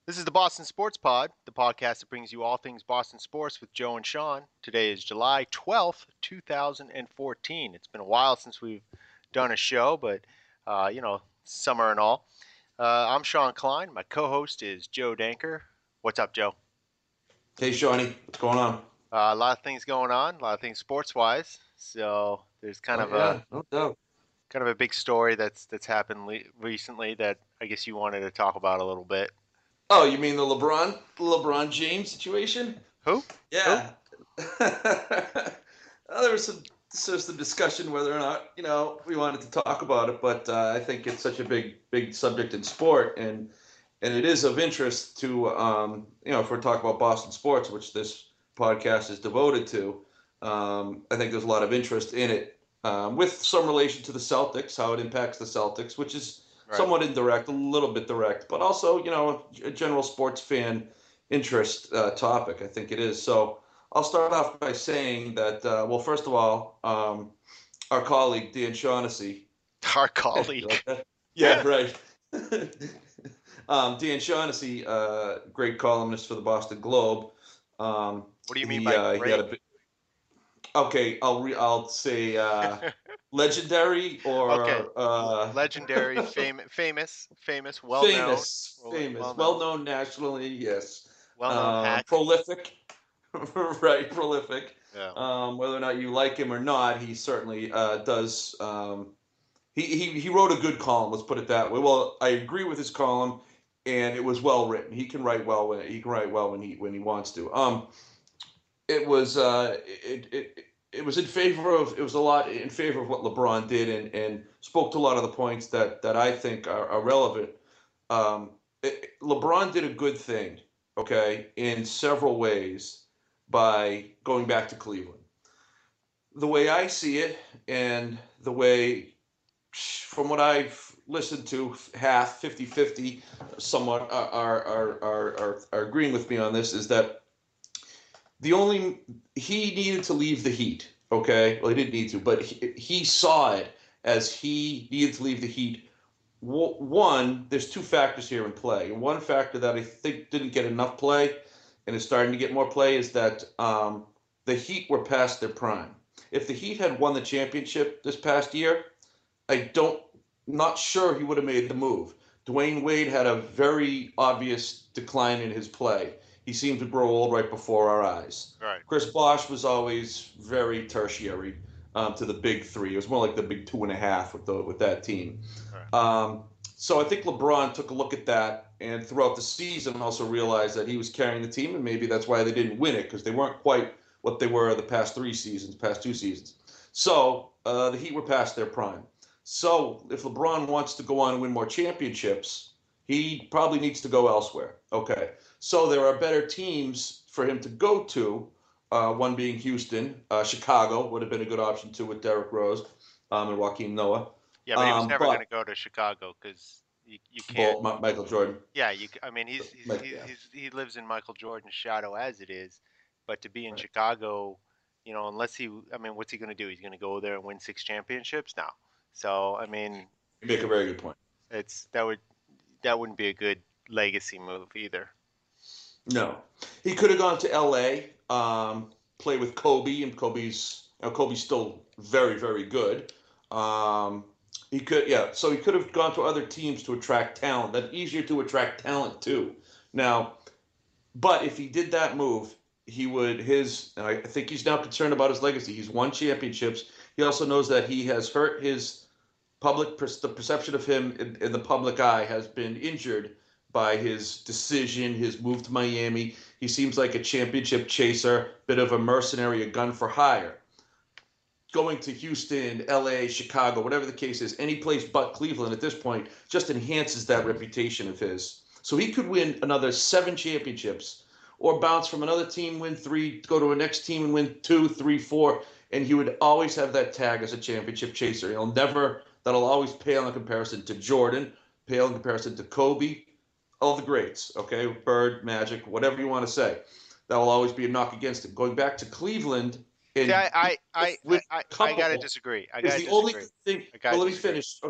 This is the Boston Sports Pod, the podcast that brings you all things Boston sports with Joe and Shawn. Today is July 12th, 2014. It's been a while since we've done a show, but, summer and all. I'm Shawn Klein. My co host is Joe Danker. What's up, Joe? Hey, Shawnee, what's going on? A lot of things going on, a lot of things sports wise. So there's kind Oh of a yeah, no doubt. big story that's happened recently that I guess you wanted to talk about a little bit. Oh, you mean the LeBron James situation? Who? Who? Yeah. Well, there was some discussion whether or not we wanted to talk about it, but I think it's such a big subject in sport, and it is of interest to if we're talking about Boston sports, which this podcast is devoted to. I think there's a lot of interest in it, with some relation to the Celtics, how it impacts the Celtics, which is Right. somewhat indirect, a little bit direct, but also a general sports fan interest topic. I think it is. So I'll start off by saying that well, first of all, our colleague Dan Shaughnessy. Our You colleague. like that? Yeah, right. Dan Shaughnessy, great columnist for the Boston Globe. What do you mean He by he had a great? bit. Okay, I'll say legendary Okay. or Legendary, famous, well known, famous, well known nationally. Yes, well known hack. prolific, right? Prolific. Yeah. Whether or not you like him or not, he certainly does. He wrote a good column. Let's put it that way. Well, I agree with his column, and it was well written. He can write well when he wants to. It was it was in favor of it was a lot in favor of what LeBron did, and spoke to a lot of the points that I think are relevant. LeBron did a good thing, okay, in several ways by going back to Cleveland. The way I see it, and the way from what I've listened to, half 50-50, somewhat are agreeing with me on this, is that the only he needed to leave the Heat. Okay, well he didn't need to, but he saw it as he needed to leave the Heat. One, there's two factors here in play. One factor that I think didn't get enough play, and is starting to get more play, is that the Heat were past their prime. If the Heat had won the championship this past year, I don't not sure he would have made the move. Dwayne Wade had a very obvious decline in his play. He seemed to grow old right before our eyes. Right. Chris Bosh was always very tertiary to the big three. It was more like the big 2.5 with that team. Right. So I think LeBron took a look at that, and throughout the season also realized that he was carrying the team, and maybe that's why they didn't win it, because they weren't quite what they were the past 2 seasons. So the Heat were past their prime. So if LeBron wants to go on and win more championships, he probably needs to go elsewhere. Okay. So there are better teams for him to go to. One being Houston, Chicago would have been a good option too with Derrick Rose and Joakim Noah. Yeah, but he was never going But to go to Chicago because you can't. well, Michael Jordan, Yeah, I mean, yeah, he lives in Michael Jordan's shadow as it is, but to be in right. Chicago, unless I mean, what's he going to do? He's going to go there and win six championships now. So I mean, You make a very good point. it's that wouldn't be a good legacy move either. No, he could have gone to L.A. Play with Kobe, and Kobe's still very good. Um, he could, yeah. So he could have gone to other teams to attract talent. That's easier to attract talent too. Now, but if he did that move, he would his. I think he's now concerned about his legacy. He's won championships. He also knows that he has hurt his the perception of him in the public eye has been injured by his decision, his move to Miami. He seems like a championship chaser, bit of a mercenary, a gun for hire. Going to Houston, LA, Chicago, whatever the case is, any place but Cleveland at this point just enhances that reputation of his. So he could win another 7 championships, or bounce from another team, win 3, go to a next team and win 2, 3, 4, and he would always have that tag as a championship chaser. That'll always pale in comparison to Jordan, pale in comparison to Kobe, all the greats, okay? Bird, Magic, whatever you want to say. That will always be a knock against him. Going back to Cleveland See, and win a I gotta couple disagree. I is gotta the only disagree. good thing. I Well, gotta let me disagree. finish.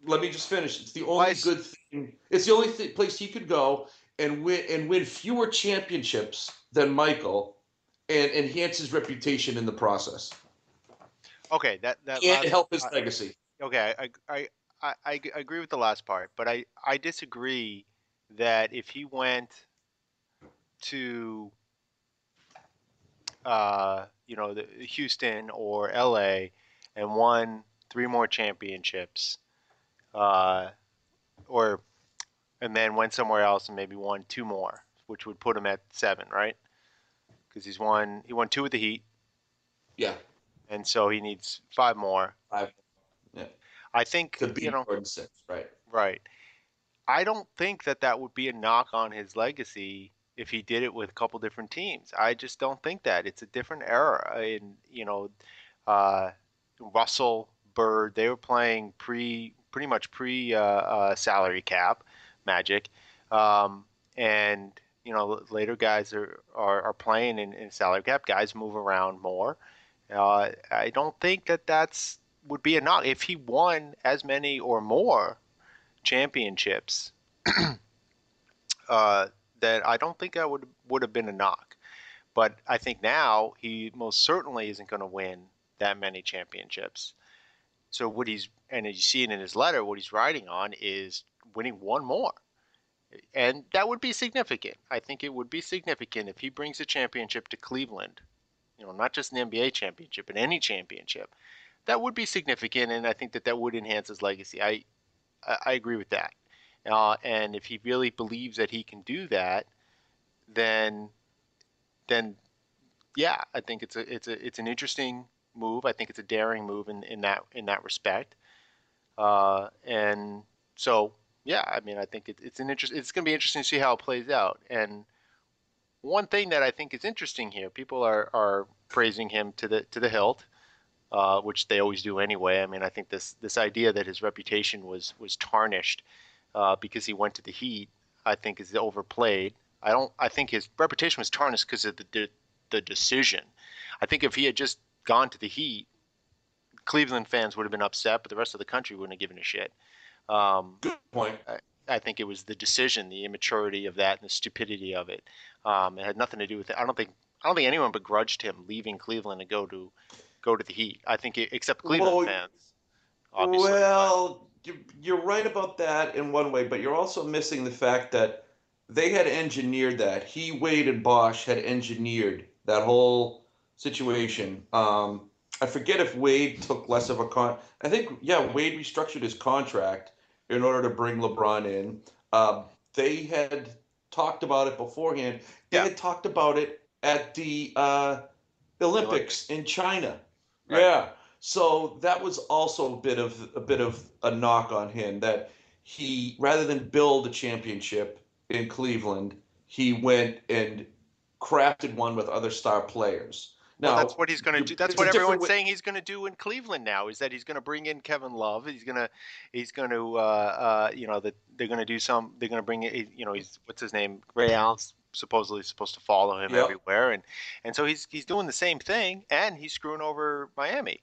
Let me just finish. It's the Why only is good thing. It's the only place he could go, and win fewer championships than Michael, and enhance his reputation in the process Okay, that and last. help his legacy. Okay, I agree with the last part, but I disagree that if he went to the Houston or LA and won three more championships, uh, or and then went somewhere else and maybe won two more, which would put him at seven, right? Because he won two with the Heat, Yeah, and so he needs five more. I, yeah, I think to beat Jordan 6, right? right. I don't think that that would be a knock on his legacy if he did it with a couple different teams. I just don't think that. It's a different era. And, uh, Russell, Bird, they were playing pretty much pre salary cap Magic. Um, and, later guys are playing in salary cap. Guys move around more. I don't think that would be a knock. If he won as many or more championships, uh, that I don't think that would have been a knock. But I think now he most certainly isn't going to win that many championships. So what he's and as you see it in his letter, what he's writing on is winning one more, and that would be significant. I think it would be significant if he brings a championship to Cleveland. Not just an NBA championship, but any championship. That would be significant, and I think that that would enhance his legacy. I agree with that. And if he really believes that he can do that, then then yeah, I think it's an interesting move. I think it's a daring move in that respect. And so yeah, I mean, I think it's going to be interesting to see how it plays out. And one thing that I think is interesting here, people are praising him to the hilt, which they always do anyway. I mean, I think this idea that his reputation was tarnished because he went to the Heat, I think is overplayed. I think his reputation was tarnished because of the decision. I think if he had just gone to the Heat, Cleveland fans would have been upset, but the rest of the country wouldn't have given a shit. Um, Good point. I think it was the decision, the immaturity of that, and the stupidity of it. It had nothing to do with it. I don't think anyone begrudged him leaving Cleveland to go to the Heat. I think except Cleveland Well, fans, obviously. But you're right about that in one way, but you're also missing the fact that they had engineered that. He, Wade, and Bosch had engineered that whole situation. I forget if Wade took less of a I think, yeah, Wade restructured his contract in order to bring LeBron in. They had talked about it beforehand. They yeah, had talked about it at the the Olympics Olympics, in China. right? Yeah. So that was also a bit of a knock on him that he, rather than build a championship in Cleveland, he went and crafted one with other star players. Well, that's Now, what he's going to do. That's it's a what different everyone's way. saying he's going to do in Cleveland now. Is that he's going to bring in Kevin Love. He's going to, that they're going to do some. They're going to bring in, he's what's his name? Ray Allen's supposedly supposed to follow him Yep. everywhere, and so he's doing the same thing, and he's screwing over Miami.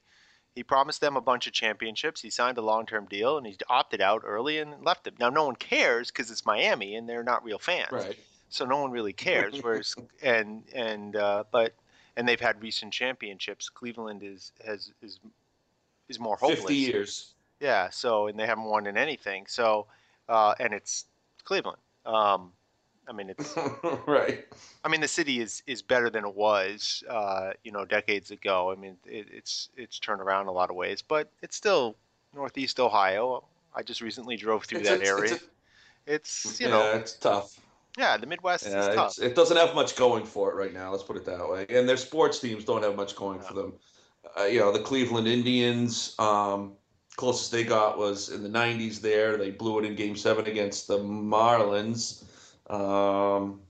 He promised them a bunch of championships. He signed a long-term deal, and he's opted out early and left them. Now, no one cares because it's Miami, and they're not real fans, Right. so no one really cares. Whereas, and they've had recent championships. Cleveland is more 50 hopeless. years. Yeah. So and they haven't won in anything. So and it's Cleveland. I mean it's Right. I mean the city is better than it was decades ago. I mean it's turned around a lot of ways, but it's still Northeast Ohio. I just recently drove through It's that it's area. a It's yeah, it's tough. yeah, the Midwest is Yeah, tough. it doesn't have much going for it right now. Let's put it that way. And their sports teams don't have much going Yeah. for them. The Cleveland Indians, closest they got was in the '90s. There, they blew it in Game 7 against the Marlins. Um,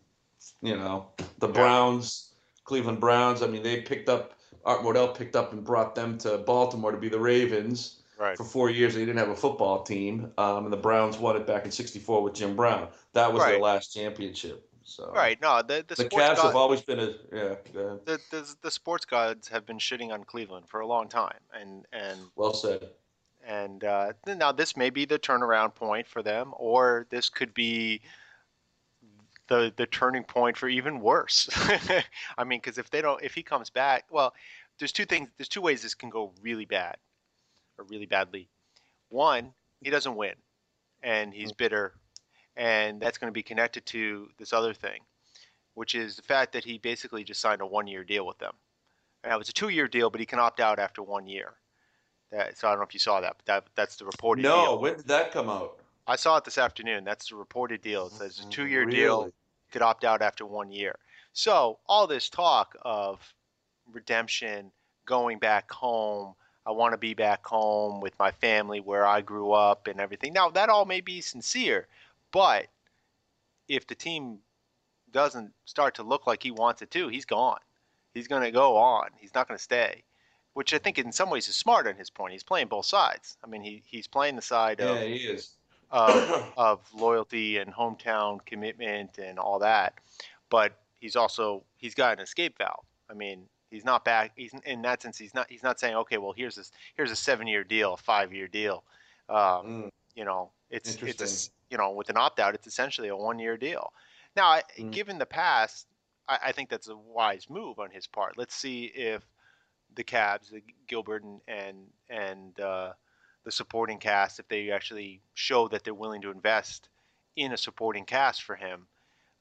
the Yeah. Browns, Cleveland Browns. I mean, they picked up Art Modell picked up and brought them to Baltimore to be the Ravens. Right. For 4 years, they didn't have a football team, and the Browns won it back in '64 with Jim Brown. That was their Right. last championship. So Right. No, the the sports Cavs have god always been a yeah. Go ahead. the sports gods have been shitting on Cleveland for a long time, Well said. and now this may be the turnaround point for them, or this could be the turning point for even worse. I mean, because if he comes back, well, there's two things. There's two ways this can go really bad or really badly. One, he doesn't win, and he's bitter, and that's going to be connected to this other thing, which is the fact that he basically just signed a 1 year deal with them. Now it's a 2 year deal, but he can opt out after 1 year. So I don't know if you saw that, but that's the reported No, deal. when did that come out? I saw it this afternoon. That's the reported deal. It says a 2 year deal, Really? could opt out after 1 year. So all this talk of redemption, going back home, I want to be back home with my family where I grew up and everything. Now that all may be sincere, but if the team doesn't start to look like he wants it to, he's gone. He's going to go on. He's not going to stay, which I think in some ways is smart on his point. He's playing both sides. I mean, he's playing the side Yeah, he is. of loyalty and hometown commitment and all that, but he's got an escape valve. I mean, he's not back. He's in that sense. He's not saying, okay, well, here's a 7 year deal, a 5 year deal. Um, Mm, it's interesting. with an opt out, it's essentially a 1 year deal. Now, Mm, given the past, I think that's a wise move on his part. Let's see if the Cabs, the Gilbert and the supporting cast, if they actually show that they're willing to invest in a supporting cast for him,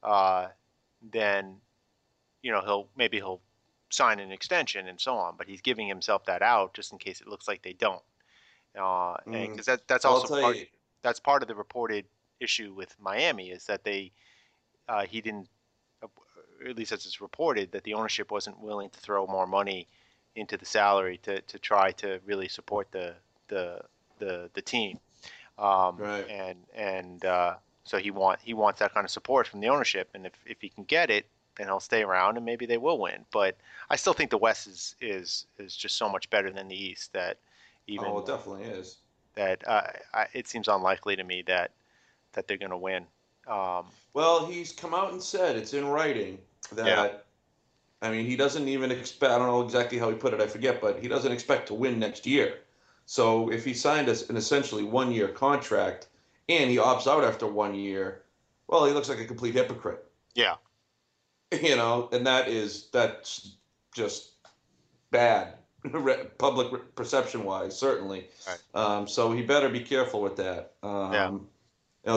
uh, then he'll sign an extension and so on. But he's giving himself that out just in case it looks like they don't, and mm. because that's Well, I'll also tell you. part of the reported issue with Miami is that he didn't, at least as it's reported, that the ownership wasn't willing to throw more money into the salary to try to really support the the team. Right. So he wants that kind of support from the ownership, and if he can get it, then he'll stay around, and maybe they will win. But I still think the West is just so much better than the East that Oh, even it definitely is. it seems unlikely to me that they're going to win. Um, Well, he's come out and said it's in writing yeah, that, I mean, he doesn't even expect, I don't know exactly how he put it, I forget, but he doesn't expect to win next year. So if he signed us an essentially 1 year contract and he opts out after 1 year, well, he looks like a complete hypocrite. yeah, And that's just bad, public perception wise, certainly. right, So he better be careful with that. yeah.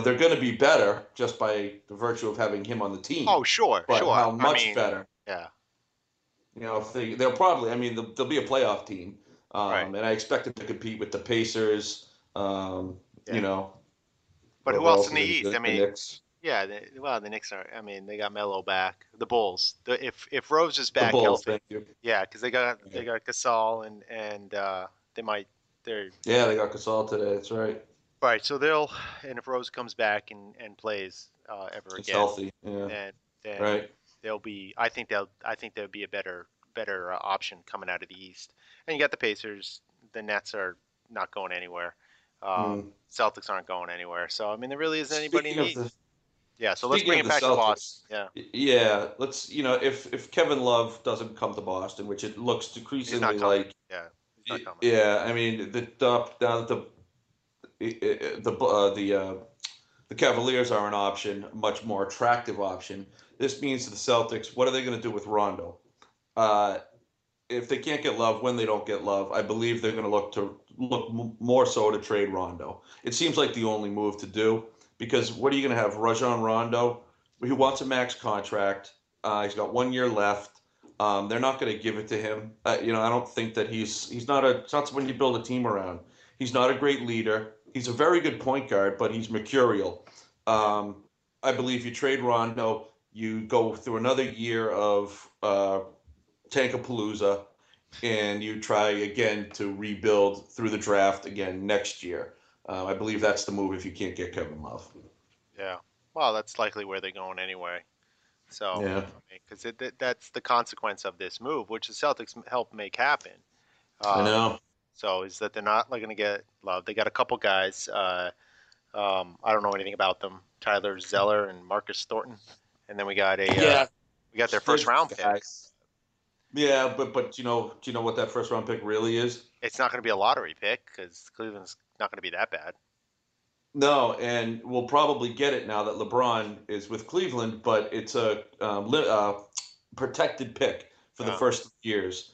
They're going to be better just by the virtue of having him on the team, Oh, sure, but sure. how I much mean, better? yeah, If they'll probably, I mean, they'll be a playoff team, right, and I expect them to compete with the Pacers. You yeah. know, But who whoever else else in is the in East? I the mean, Knicks, yeah. The Knicks are. I mean, they got Melo back. The Bulls. If Rose is the back Bulls. healthy, Thank you. yeah, because they Yeah, got Gasol and they might they're yeah, they got Gasol today. That's right. right. So they'll and if Rose comes back and plays ever It's again, healthy. Yeah, then then right. they'll be. I think there'll be a better option coming out of the East. And you got the Pacers. The Nets are not going anywhere. Mm. Celtics aren't going anywhere. So I mean, there really isn't anybody in Speaking the of the East. Yeah. So let's Speaking bring of it the back to Boston. Celtics, Yeah. yeah, let's if Kevin Love doesn't come to Boston, which it looks He's not decreasingly coming. like, Yeah. He's not coming. yeah, I mean now that the Cavaliers are an option, a much more attractive option. This means to the Celtics, what are they going to do with Rondo? Uh, if they can't get Love, when they don't get Love, I believe they're going to look more so to trade Rondo. It seems like the only move to do because what are you going to have? Rajon Rondo, he wants a max contract. He's got 1 year left. They're not going to give it to him. I don't think that he's not it's not someone you build a team around. He's not a great leader. He's a very good point guard, but he's mercurial. Yeah. Um, I believe you trade Rondo, you go through another year of Tankapalooza, and you try again to rebuild through the draft again next year. I believe that's the move if you can't get Kevin Love. Yeah. Well, that's likely where they're going anyway. So, Yeah, I mean, because that's the consequence of this move, which the Celtics helped make happen. I Um, know. so is that they're not like going to get Love. They got a couple guys. I don't know anything about them. Tyler Zeller and Marcus Thornton, and then Yeah, we got their they're first round pick. guys. Yeah, but do you know what that first round pick really is? It's not going to be a lottery pick because Cleveland's not going to be that bad. No, and we'll probably get it now that LeBron is with Cleveland, but it's a protected pick for the Uh, first years,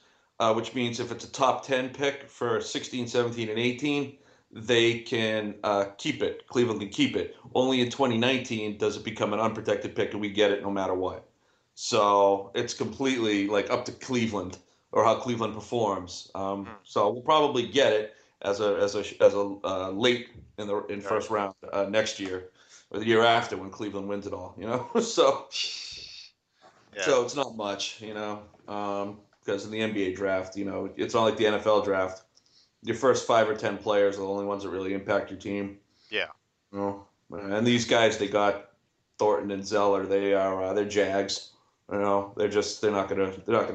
which means if it's a top 10 pick for 16, 17, and 18, they can keep it. Cleveland can keep it. Only in 2019 does it become an unprotected pick, and we get it no matter what. So it's completely like up to Cleveland or how Cleveland performs. hmm, So we'll probably get it as a late in right. first round next year or the year after when Cleveland wins it all. So Yeah. so it's not much, because in the NBA draft, it's not like the NFL draft. Your first 5 or 10 players are the only ones that really impact your team. Yeah. You know, and these guys they got Thornton and Zeller. They're Jags. They're not gonna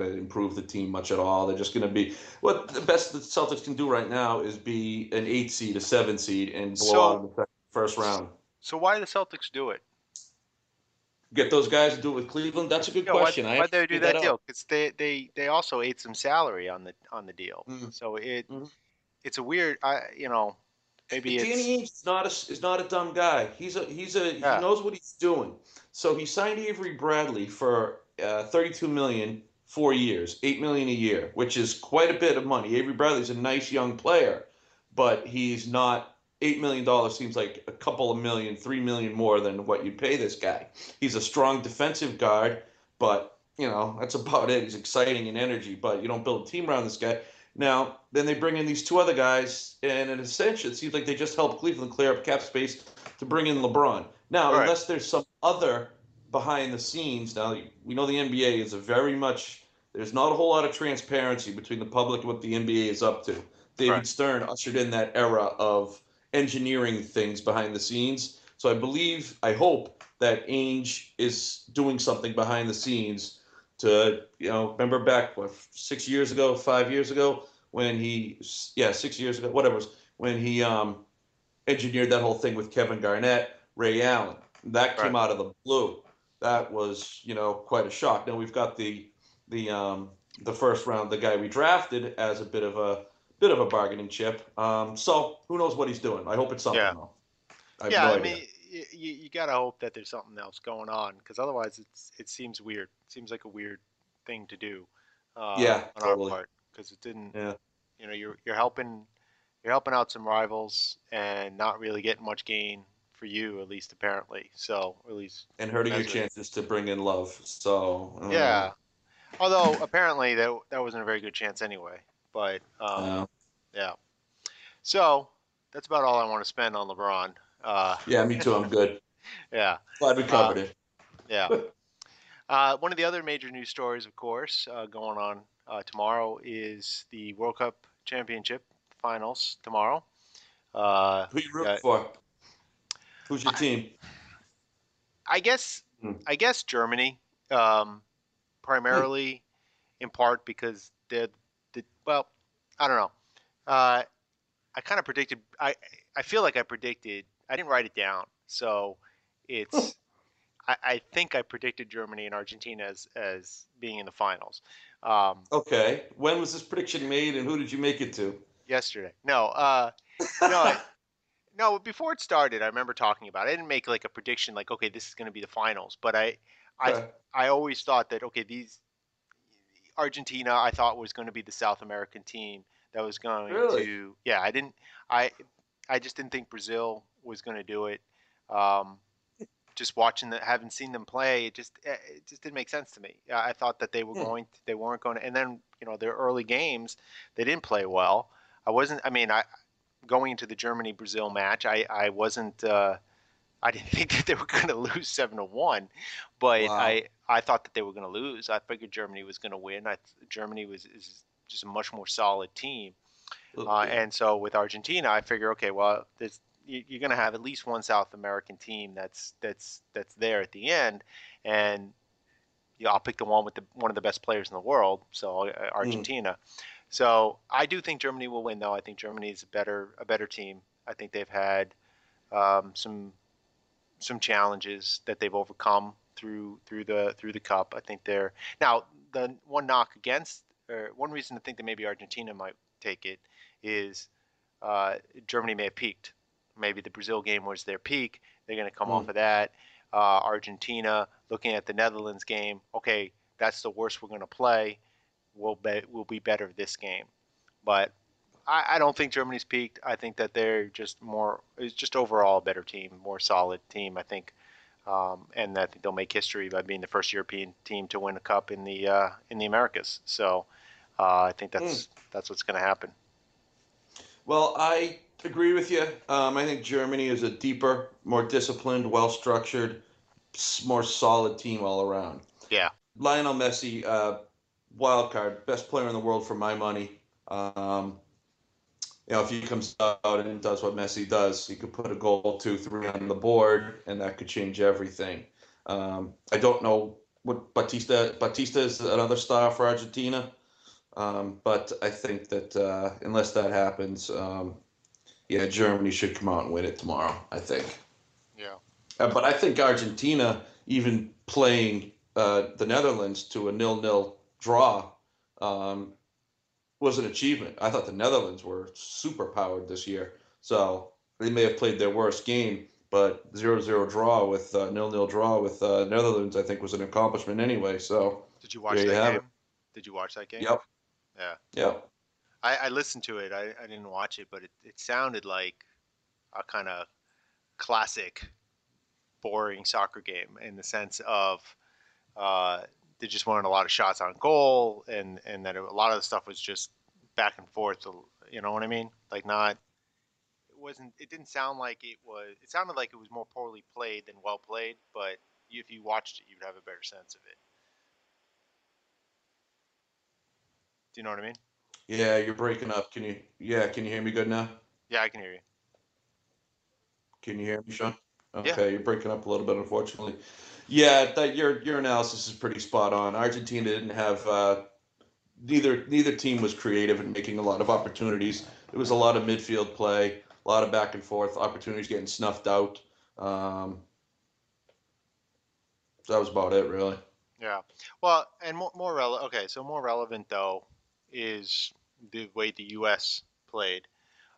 improve the team much at all. They're just gonna be what the best the Celtics can do right now is be an 8 seed, a 7 seed, and blow out So in the first round. so why do the Celtics do it? Get those guys to do it with Cleveland. That's a good Yeah, why question. I why'd haven't they do figured that that out. deal? Because they also ate some salary on the deal. Mm-hmm. So Mm-hmm. it's a weird maybe Danny it's Ainge is not a dumb guy. He yeah, knows what he's doing. So he signed Avery Bradley for 32 million, 4 years, 8 million a year, which is quite a bit of money. Avery Bradley's a nice young player, but he's not. $8 million seems like a couple of million, 3 million more than what you'd pay this guy. He's a strong defensive guard, but that's about it. He's exciting and energy, but you don't build a team around this guy. Now, then they bring in these two other guys, and in a sense, it seems like they just help Cleveland clear up cap space to bring in LeBron. Now, right, unless there's some other behind the scenes, now we know the NBA is a very much, there's not a whole lot of transparency between the public and what the NBA is up to. right, David Stern ushered in that era of engineering things behind the scenes. So I hope that Ainge is doing something behind the scenes to, remember back, what, 6 years ago, 5 years ago, when yeah, 6 years ago, whatever it was, when he engineered that whole thing with Kevin Garnett, Ray Allen. That right. came out of the blue. That was, quite a shock. Now we've got the um, the first round, the guy we drafted as a bit of a bargaining chip. So who knows what he's doing? I hope it's something Yeah. though. I have Yeah, no I idea. mean, you gotta hope that there's something else going on because otherwise it seems weird. It seems like a weird thing to do Yeah, on our totally. part because it didn't. Yeah, You're helping out some rivals and not really getting much gain for you, at least apparently. So, or at least and hurting your as a chances to bring in love. So I don't know. yeah. Although apparently that wasn't a very good chance anyway. But Uh, yeah. So that's about all I want to spend on LeBron. Uh, yeah, me too. I'm good. yeah. Glad we Uh, covered it. yeah. One of the other major news stories, of course, going on tomorrow is the World Cup Championship finals tomorrow. Uh, Who you rooting yeah, for? Who's your I, team? I guess Hmm. I guess Germany, um, Hmm. primarily in part because well, I don't know. Uh, I kind of predicted. I feel like I predicted. I didn't write it down, so Huh. it's. I think I predicted Germany and Argentina as being in the finals. Um, Okay. When was this prediction made, and who did you make it to? Yesterday. No, no. Before it started, I remember talking about it. I didn't make like a prediction, like okay, this is going to be the finals. But I, Okay. I always thought that okay, these Argentina, I thought was going to be the South American team that was going Really? to. Yeah, I, I just didn't think Brazil was going to do it. Um, just watching the, having seen them play, it just didn't make sense to me. I thought that Hmm. they weren't going to, and then their early games, they didn't play well. I wasn't. I mean, I going into the Germany Brazil match, I wasn't. I didn't think that they were going to lose 7-1, but Wow. I thought that they were going to lose. I figured Germany was going to win. Germany is just a much more solid team, Oh, yeah. and so with Argentina, I figure okay, well, you're going to have at least one South American team that's there at the end, and I'll pick the one with one of the best players in the world, so Hmm. Argentina. So I do think Germany will win, though. I think Germany is a better team. I think they've had some challenges that they've overcome through the cup. I think they're now the one knock against, or one reason to think that maybe Argentina might take it is Germany may have peaked. maybe the Brazil game was their peak. They're going to come off Mm. of that. Argentina, looking at the Netherlands game, okay, that's the worst we're going to play. We'll be better this game, but I don't think Germany's peaked. I think that they're just more, it's just overall a better team, more solid team. I think, and I think they'll make history by being the first European team to win a cup in the Americas. So I think Mm. that's what's going to happen. Well, I agree with you. I think Germany is a deeper, more disciplined, well structured, more solid team all around. Yeah, Lionel Messi, wild card, best player in the world for my money. Um, if he comes out and does what Messi does, he could put a goal, two, three on the board, and that could change everything. I don't know what Batista. Batista is another star for Argentina, but I think that unless that happens, yeah, Germany should come out and win it tomorrow. I think. yeah, But I think Argentina, even playing the Netherlands to a nil-nil draw, um, was an achievement. I thought the Netherlands were super powered this year, so they may have played their worst game, but 0-0 draw with nil-nil draw with Netherlands, I think, was an accomplishment anyway. So Did you watch there you that have it. game? Did you watch that game? Yep, Yeah. yep. I listened to it. I didn't watch it, but it sounded like a kind of classic, boring soccer game in the sense of uh, they just wanted a lot of shots on goal, and that a lot of the stuff was just back and forth. You know what I mean? Like not. It wasn't. It didn't sound like it was. It sounded like it was more poorly played than well played. But if you watched it, you'd have a better sense of it. Do you know what I mean? Yeah, you're breaking up. Can you? Yeah, can you hear me good now? Yeah, I can hear you. Can you hear me, Sean? Yeah. Okay, you're breaking up a little bit, unfortunately. Yeah, that your analysis is pretty spot on. Argentina didn't have neither team was creative in making a lot of opportunities. It was a lot of midfield play, a lot of back and forth, opportunities getting snuffed out. Um, so that was about it, really. Yeah. Well, and more relevant. Okay, so more relevant though is the way the U.S. played.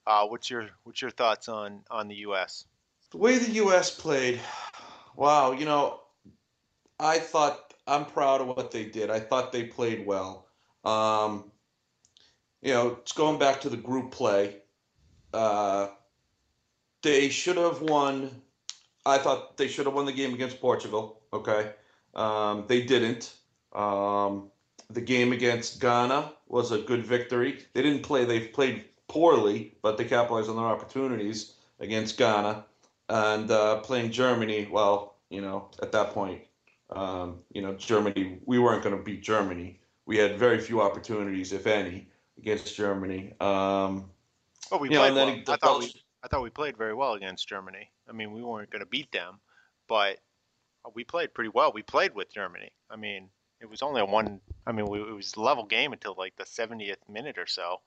What's your thoughts on the U.S.? The way the U.S. played, wow, I thought I'm proud of what they did. I thought they played well. Um, it's going back to the group play. Uh, they should have won. I thought they should have won the game against Portugal. Okay, they didn't. Um, the game against Ghana was a good victory. They didn't play. They played poorly, but they capitalized on their opportunities against Ghana. And playing Germany, well, at that point, Germany, we weren't going to beat Germany. We had very few opportunities, if any, against Germany. Oh, we played And well. then the Belgian. I thought we played very well against Germany. I mean, we weren't going to beat them, but we played pretty well. We played with Germany. I mean, it was only a one. I mean, it was a level game until like the 70th minute or so,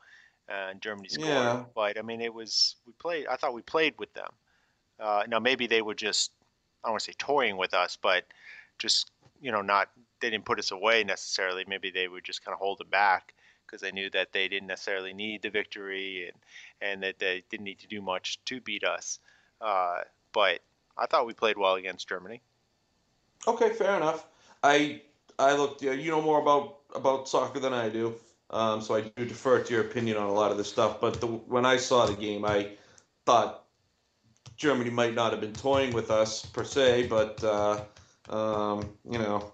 and Germany scored. Yeah, But I mean, it was we played. I thought we played with them. Now maybe they were just, I don't want to say toying with us, but just not, they didn't put us away necessarily. Maybe they were just kind of holding back because they knew that they didn't necessarily need the victory, and that they didn't need to do much to beat us. Uh, but I thought we played well against Germany. okay, fair enough. I I looked. Yeah, you know more about soccer than I do, so I do defer to your opinion on a lot of this stuff. But when I saw the game, I thought Germany might not have been toying with us per se, but um, you know,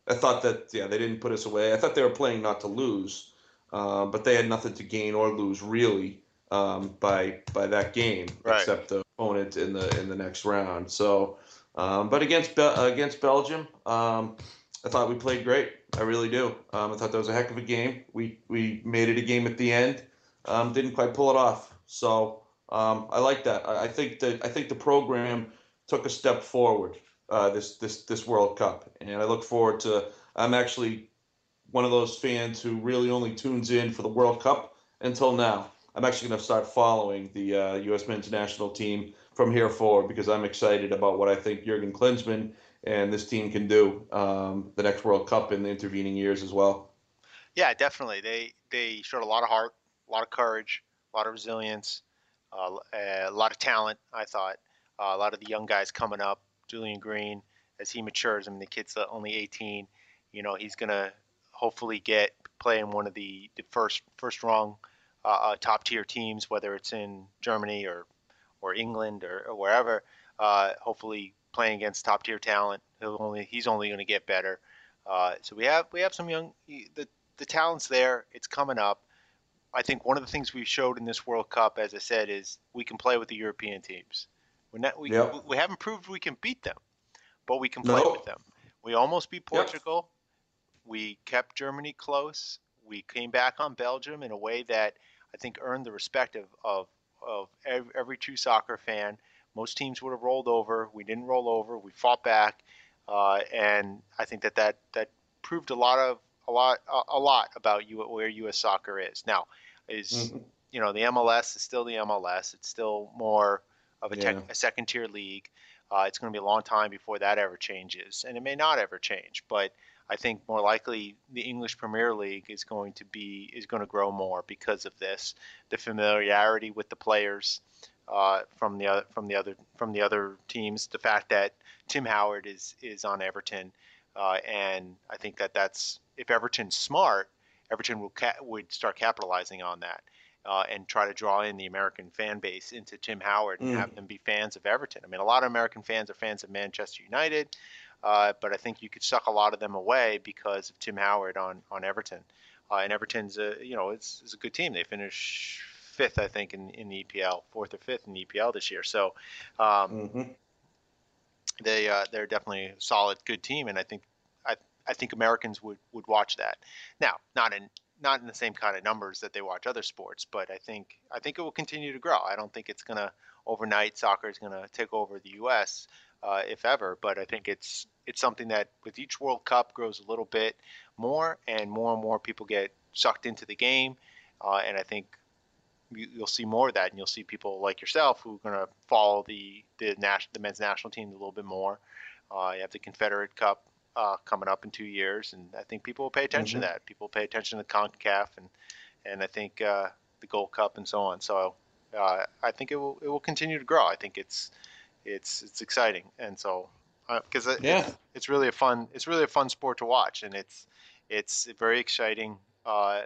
I thought that yeah, they didn't put us away. I thought they were playing not to lose, but they had nothing to gain or lose really by that game Right. except the opponent in the next round. So, but against Belgium, I thought we played great. I really do. I thought that was a heck of a game. We made it a game at the end. Didn't quite pull it off. So I like that. I think the program took a step forward this World Cup, and I look forward to. I'm actually one of those fans who really only tunes in for the World Cup until now. I'm actually going to start following the U.S. men's national team from here forward because I'm excited about what I think Jurgen Klinsmann and this team can do the next World Cup in the intervening years as well. Yeah, definitely. They showed a lot of heart, a lot of courage, a lot of resilience. A lot of talent, I thought. A lot of the young guys coming up. Julian Green, as he matures, I mean, the kid's only 18. He's gonna hopefully get play in one of the first rung top tier teams, whether it's in Germany or England or wherever. Hopefully, playing against top tier talent, he's only going to get better. So we have some young the talent's there. It's coming up. I think one of the things we showed in this World Cup, as I said, is we can play with the European teams. We're not, Yep. we haven't proved we can beat them, but we can play with No. them. We almost beat Yep. Portugal. We kept Germany close. We came back on Belgium in a way that I think earned the respect of every true soccer fan. Most teams would have rolled over. We didn't roll over. We fought back, and I think that proved a lot about where U.S. soccer is now. Is Hmm. the MLS is still the MLS. It's still more of Yeah. a second tier league. It's going to be a long time before that ever changes, and it may not ever change. But I think more likely the English Premier League is going to grow more because of this, the familiarity with the players from the other teams, the fact that Tim Howard is on Everton, and I think that's if Everton's smart, Everton would start capitalizing on that. And try to draw in the American fan base into Tim Howard and Mm. have them be fans of Everton. I mean, a lot of American fans are fans of Manchester United, but I think you could suck a lot of them away because of Tim Howard on Everton. And Everton's it's a good team. They finished fifth, I think, in the EPL, fourth or fifth in the EPL this year. So um, Hmm. they're definitely a solid, good team, and I I think Americans would watch that. Now, not in the same kind of numbers that they watch other sports, but I think it will continue to grow. I don't think it's gonna overnight soccer is gonna take over the U.S. If ever, but I think it's something that with each World Cup grows a little bit more and more people get sucked into the game, and I think you'll see more of that, and you'll see people like yourself who are going to follow the men's national team a little bit more. You have the Confederate Cup coming up in 2 years, and I think people will pay attention to Hmm. that. People will pay attention to the Concacaf and I think the Gold Cup and so on. So I think it will continue to grow. I think it's exciting, and so because Yeah. it's really a fun sport to watch, and it's a very exciting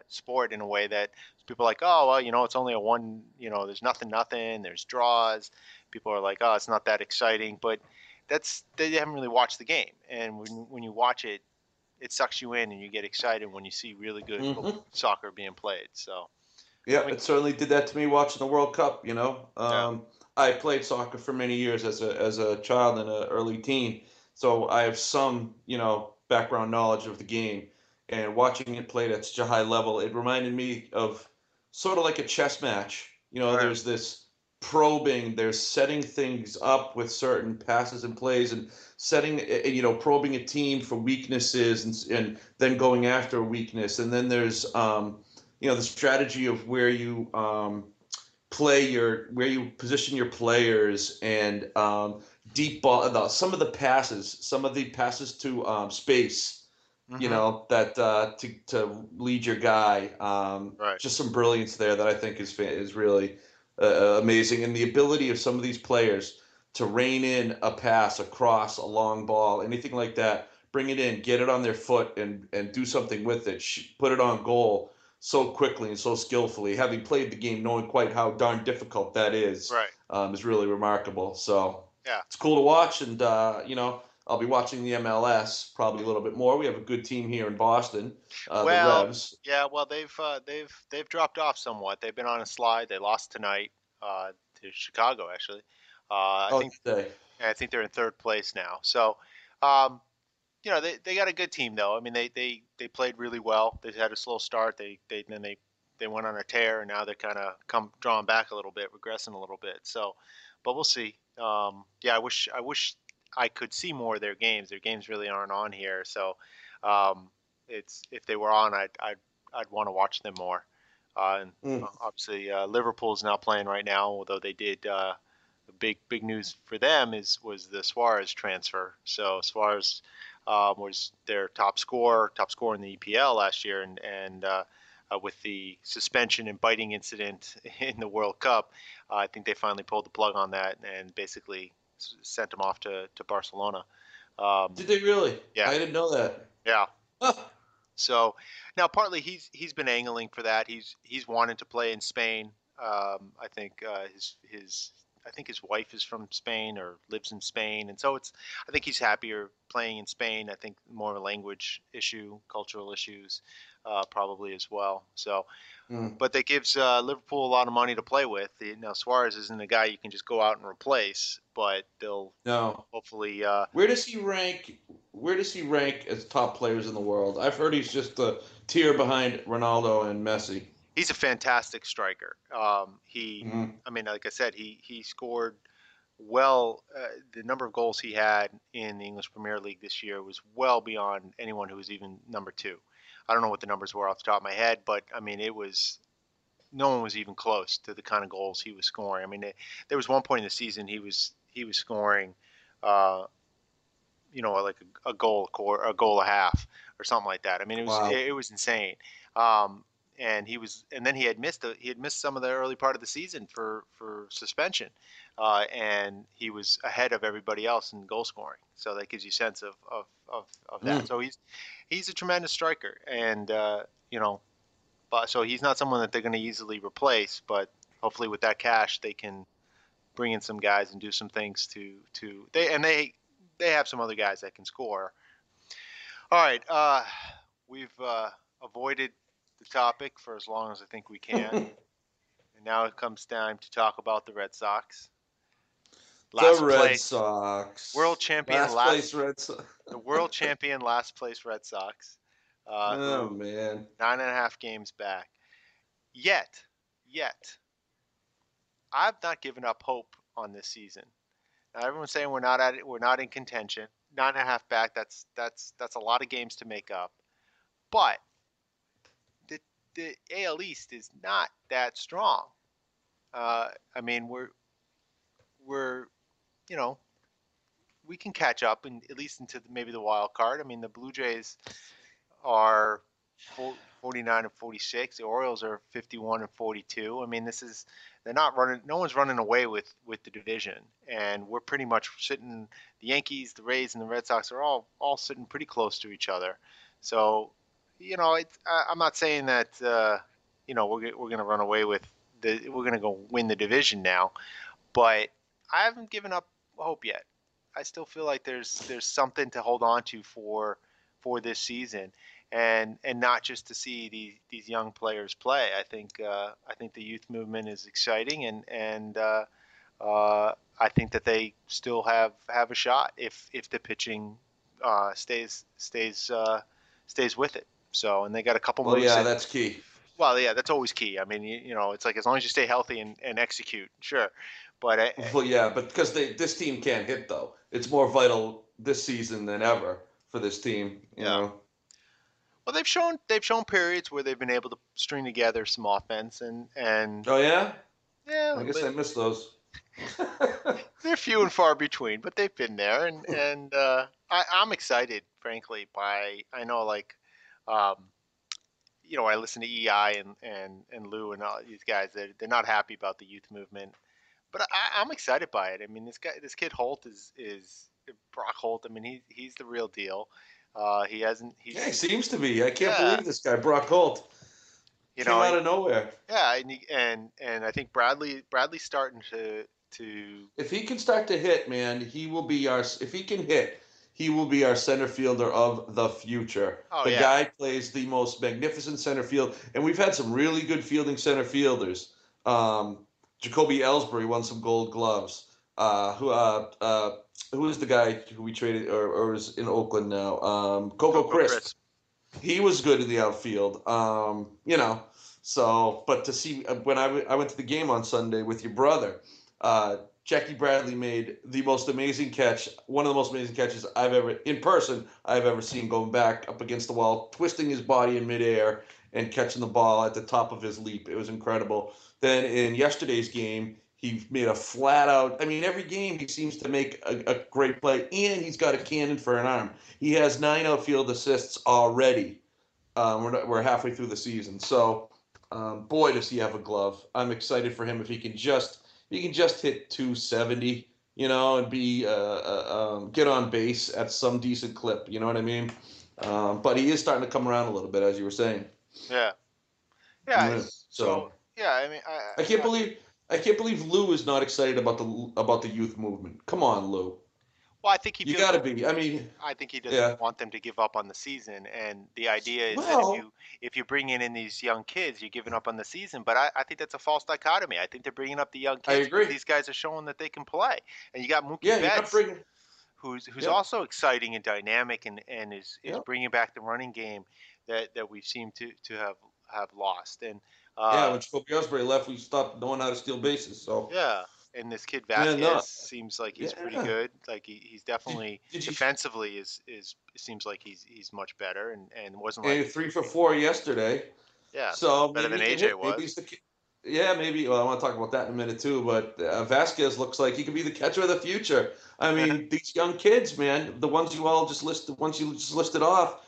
sport in a way that people are like, oh well, it's only a one, there's nothing, there's draws. People are like, oh, it's not that exciting, but they haven't really watched the game, and when you watch it, it sucks you in, and you get excited when you see really good Hmm. soccer being played. So Yeah, I mean, it certainly did that to me watching the World Cup. yeah, I played soccer for many years as a child and an early teen, so I have some background knowledge of the game. And watching it played at such a high level, it reminded me of sort of like a chess match. yeah, There's this probing, there's setting things up with certain passes and plays, and probing a team for weaknesses, and then going after a weakness, and then there's the strategy of where you position your players, and deep ball, some of the passes to space, mm-hmm, that to lead your guy. right, Just some brilliance there that I think is really amazing, and the ability of some of these players to rein in a pass, a cross, a long ball, anything like that. Bring it in, get it on their foot, and do something with it. Put it on goal so quickly and so skillfully. Having played the game, knowing quite how darn difficult that right, is really remarkable. So yeah. it's cool to watch, and I'll be watching the MLS probably a little bit more. We have a good team here in Boston, the Well, Revs. yeah. Well, they've dropped off somewhat. They've been on a slide. They lost tonight to Chicago, actually. I Oh, think today. I think they're in third place now. So, um, they got a good team though. I mean, they played really well. They had a slow start. They went on a tear, and now they're kind of come drawing back a little bit, regressing a little bit. So, but we'll see. Yeah, I wish I could see more of their games. Their games really aren't on here. So, um, it's if they were on, I'd want to watch them more. And Mm. obviously, Liverpool's not playing right now, although they did. The big news for them was the Suarez transfer. So Suarez was their top scorer in the EPL last year, and with the suspension and biting incident in the World Cup. I think they finally pulled the plug on that and basically sent him off to Barcelona. Did they really? Yeah, I didn't know that. yeah. Huh. So now partly he's been angling for that. He's wanted to play in Spain. I think his I think his wife is from Spain or lives in Spain, and so I think he's happier playing in Spain. I think more of a language issue, cultural issues, probably as well. So, Mm. but that gives Liverpool a lot of money to play with. Now Suarez isn't a guy you can just go out and replace, but they'll No. hopefully. Where does he rank? Where does he rank as top players in the world? I've heard he's just a tier behind Ronaldo and Messi. He's a fantastic striker. Mm. I mean, like I said, he scored well. The number of goals he had in the English Premier League this year was well beyond anyone who was even number two. I don't know what the numbers were off the top of my head, but I mean, it was no one was even close to the kind of goals he was scoring. I mean, there was one point in the season he was scoring, uh, like a goal a half or something like that. I mean, Wow. it was insane. Um, and then he had missed some of the early part of the season for suspension, and he was ahead of everybody else in goal scoring. So that gives you a sense of that. Mm. So he's a tremendous striker, and but so he's not someone that they're going to easily replace. But hopefully, with that cash, they can bring in some guys and do some things to they have some other guys that can score. All right, we've avoided the topic for as long as I think we can, and now it comes time to talk about the Red Sox. The Last Red place, world Sox. champion, Last place Red Sox. the world champion, last place Red Sox, Oh who man. 9.5 games back. Yet, I've not given up hope on this season. Now everyone's saying we're not in contention. 9.5 back. That's a lot of games to make up. But the the AL East is not that strong. I mean, we're you know we can catch up and at least into maybe the wild card. I mean, the Blue Jays are 49 and 46. The Orioles are 51 and 42. I mean, they're not running. No one's running away with the division, and we're pretty much sitting. The Yankees, the Rays, and the Red Sox are all sitting pretty close to each other. So, I'm not saying that we're going to run away with we're going to go win the division now, but I haven't given up hope yet. I still feel like there's something to hold on to for this season, and not just to see these young players play. I think the youth movement is exciting, and I think that they still have a shot if the pitching stays with it. So, and they got a couple Well, moves yeah, in. that's key. Well, yeah, that's always key. I mean, it's like as long as you stay healthy and execute, sure. But Well, yeah, but because this team can't hit though, it's more vital this season than ever for this team. You yeah, know. well, they've shown periods where they've been able to string together some offense, and Oh yeah. yeah, I guess I missed those. they're few and far between, but they've been there, and I'm excited, frankly. I know like, um, I listen to EI and Lou and all these guys. They're not happy about the youth movement, but I'm excited by it. I mean, this kid Holt is Brock Holt. I mean, he's the real deal. He hasn't. Yeah, he He's seems to be. I can't yeah. believe this guy, Brock Holt, You came know, out of nowhere. yeah, and I think Bradley's starting to. If he can start to hit, man, he will be our. If he can hit, he will be our center fielder of the future. Oh The yeah. guy plays the most magnificent center field, and we've had some really good fielding center fielders. Um, Jacoby Ellsbury won some Gold Gloves. Who is the guy who we traded or is in Oakland now? Coco Coco Crisp. Crisp. He was good in the outfield. So, but to see when I went to the game on Sunday with your brother, Jackie Bradley made the most amazing catch, one of the most amazing catches I've ever seen, going back up against the wall, twisting his body in midair and catching the ball at the top of his leap. It was incredible. Then in yesterday's game, he made a flat out. I mean, every game he seems to make a great play, and he's got a cannon for an arm. He has 9 outfield assists already. We're halfway through the season, so boy, does he have a glove. I'm excited for him if he can just hit 270, and be get on base at some decent clip. You know what I mean? But he is starting to come around a little bit, as you were saying. Yeah. Yeah. Yeah. So So yeah, I mean, I can't believe I can't believe Lou is not excited about the youth movement. Come on, Lou. well, I think he You feels got to that be. I mean, I think he doesn't yeah. want them to give up on the season, and the idea is that Well, if you bring in these young kids, you're giving up on the season. But I think that's a false dichotomy. I think they're bringing up the young I kids because agree. these guys are showing that they can play, and you got Mookie Yeah, you're not Betts, bringing. who's Yep. also exciting and dynamic, and is Yep. bringing back the running game that we've seemed to have lost. And Yeah, uh, when Jacoby Ellsbury left, we stopped knowing how to steal bases. So yeah, and this kid yeah, no, Vasquez seems like he's pretty yeah. good. Like he's Did, definitely did you? defensively is seems like he's much better, and wasn't like And 3 for 4 yesterday. yeah, So better maybe than he can AJ hit. Maybe he's was. the. Yeah, maybe. Well, I want to talk about that in a minute too. But Vasquez looks like he could be the catcher of the future. I mean, these young kids, man, the ones you all just listed, the ones you just listed off,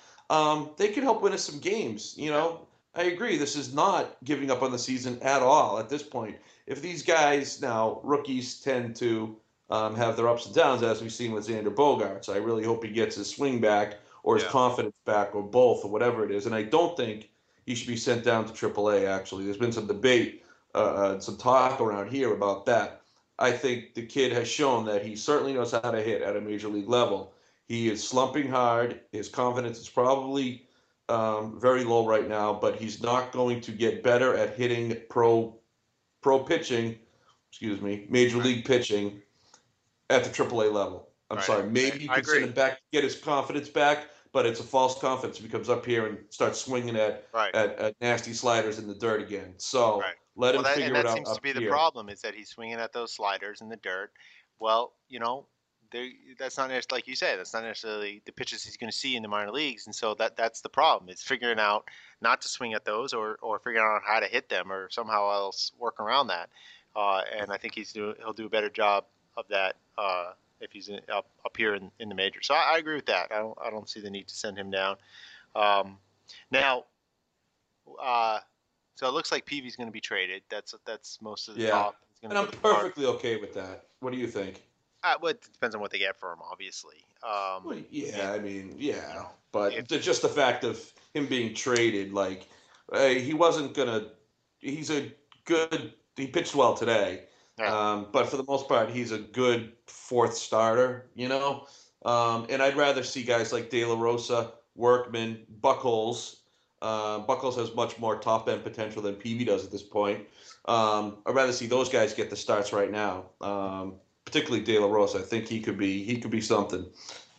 they could help win us some games. Yeah, I agree. This is not giving up on the season at all at this point. If these guys now rookies tend to have their ups and downs, as we've seen with Xander Bogaerts, I really hope he gets his swing back or his yeah, confidence back or both or whatever it is. And I don't think he should be sent down to AAA. Actually, there's been some debate, some talk around here about that. I think the kid has shown that he certainly knows how to hit at a major league level. He is slumping hard. His confidence is probably very low right now, but he's not going to get better at hitting pro pitching. Excuse me, major right, league pitching at the AAA level. I'm right. sorry. Maybe you I could send agree. him back, get his confidence back, but it's a false confidence if he comes up here and starts swinging Right, at nasty sliders in the dirt again. So right. let Well, him figure it that out seems to up be the here. problem is that he's swinging at those sliders in the dirt. Well, that's not necessarily like you say. That's not necessarily the pitches he's going to see in the minor leagues, and so that's the problem. It's figuring out not to swing at those, or figuring out how to hit them, or somehow else work around that. And I think he'll do a better job of that if he's up here in the major. So I agree with that. I don't see the need to send him down. Um, now, uh, so it looks like Peavy's going to be traded. That's most of the Yeah. talk. He's going And to I'm go to the Card. perfectly okay with that. What do you think? Well, it depends on what they get for him, obviously. Well, And yeah, I mean, you yeah. know, if But just the fact of him being traded, like, he wasn't going to, he's a good, he pitched well today. yeah, But for the most part, he's a good fourth starter. And I'd rather see guys like De La Rosa, Workman, Buckles. Buckles has much more top end potential than Peavy does at this point. I'd rather see those guys get the starts right now. Particularly De La Rosa, I think he could be something.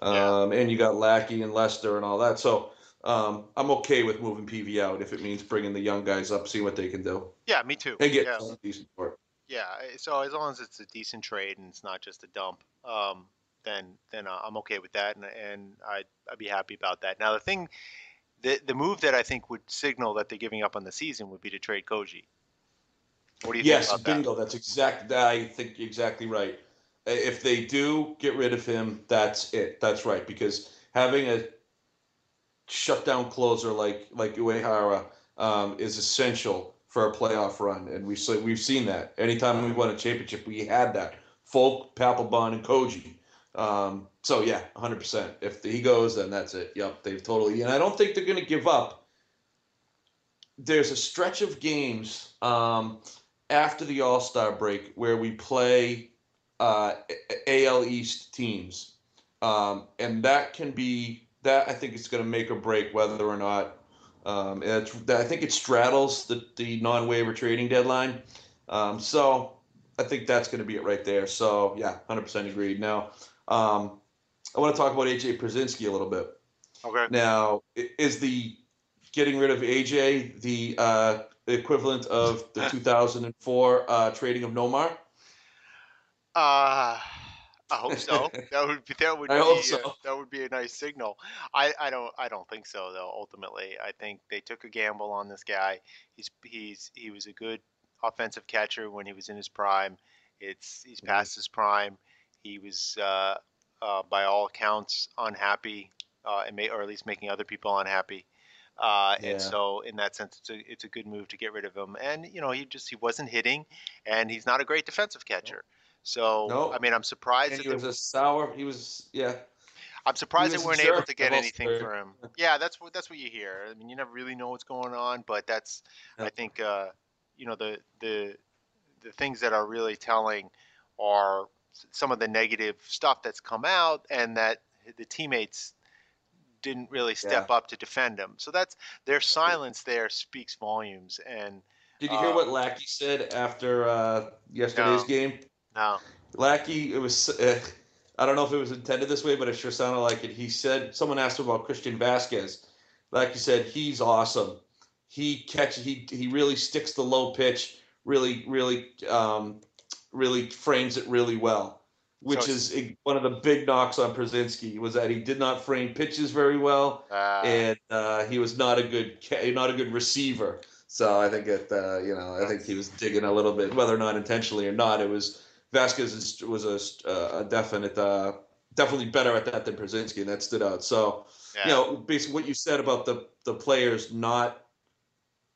yeah, And you got Lackey and Lester and all that. So I'm okay with moving PV out if it means bringing the young guys up, see what they can do, yeah. Me too. and get Yeah, something decent for it. yeah. So as long as it's a decent trade and it's not just a dump, then I'm okay with that, and I'd be happy about that. Now the move that I think would signal that they're giving up on the season would be to trade Koji. What do you think Yes, about that? bingo. That's exact. I think you're exactly right. If they do get rid of him, that's it. That's right. Because having a shutdown closer like Uehara is essential for a playoff run, and we've seen that. Anytime we've won a championship, we had that. Folk, Papelbon, and Koji. So yeah, 100%. If he goes, then that's it. Yep, they've totally. And I don't think they're going to give up. There's a stretch of games after the All Star break where we play uh, AL East teams, and that can be that. I think it's going to make or break whether or not. I think it straddles the non waiver trading deadline, so I think that's going to be it right there. So yeah, 100% agreed. Now, I want to talk about AJ Przinsky a little bit. Okay. Now, is the getting rid of AJ the equivalent of the 2004 trading of Nomar? Uh, I hope so. I hope so. That would be a nice signal. I don't think so though. Ultimately, I think they took a gamble on this guy. He was a good offensive catcher when he was in his prime. He's past his prime. He was by all accounts unhappy, or at least making other people unhappy. And Yeah. so in that sense, it's a good move to get rid of him. And he wasn't hitting, and he's not a great defensive No. catcher. So I No. mean, And he was a sour. He was, yeah. I'm He surprised they was a weren't able jerk. to I've get also anything heard. for him. Yeah, that's what you hear. I mean, you never really know what's going on, but that's I No. think you know the things that are really telling are some of the negative stuff that's come out, and that the teammates didn't really Yeah. step up to defend him. So that's their silence there speaks volumes. And Did you hear uh, what Lackey said after yesterday's no, game? no, Lackey, it was. I don't know if it was intended this way, but it sure sounded like it. He said someone asked him about Christian Vasquez. Lackey said he's awesome. He really sticks the low pitch. Really frames it really well. so Which is one of the big knocks on Przinsky was that he did not frame pitches very well, uh, and he was not a good receiver. So I think I think he that's was digging a little bit, whether or not intentionally or not. It was was a definitely better at that than Brzezinski, and that stood out. So, yeah, basically what you said about the players not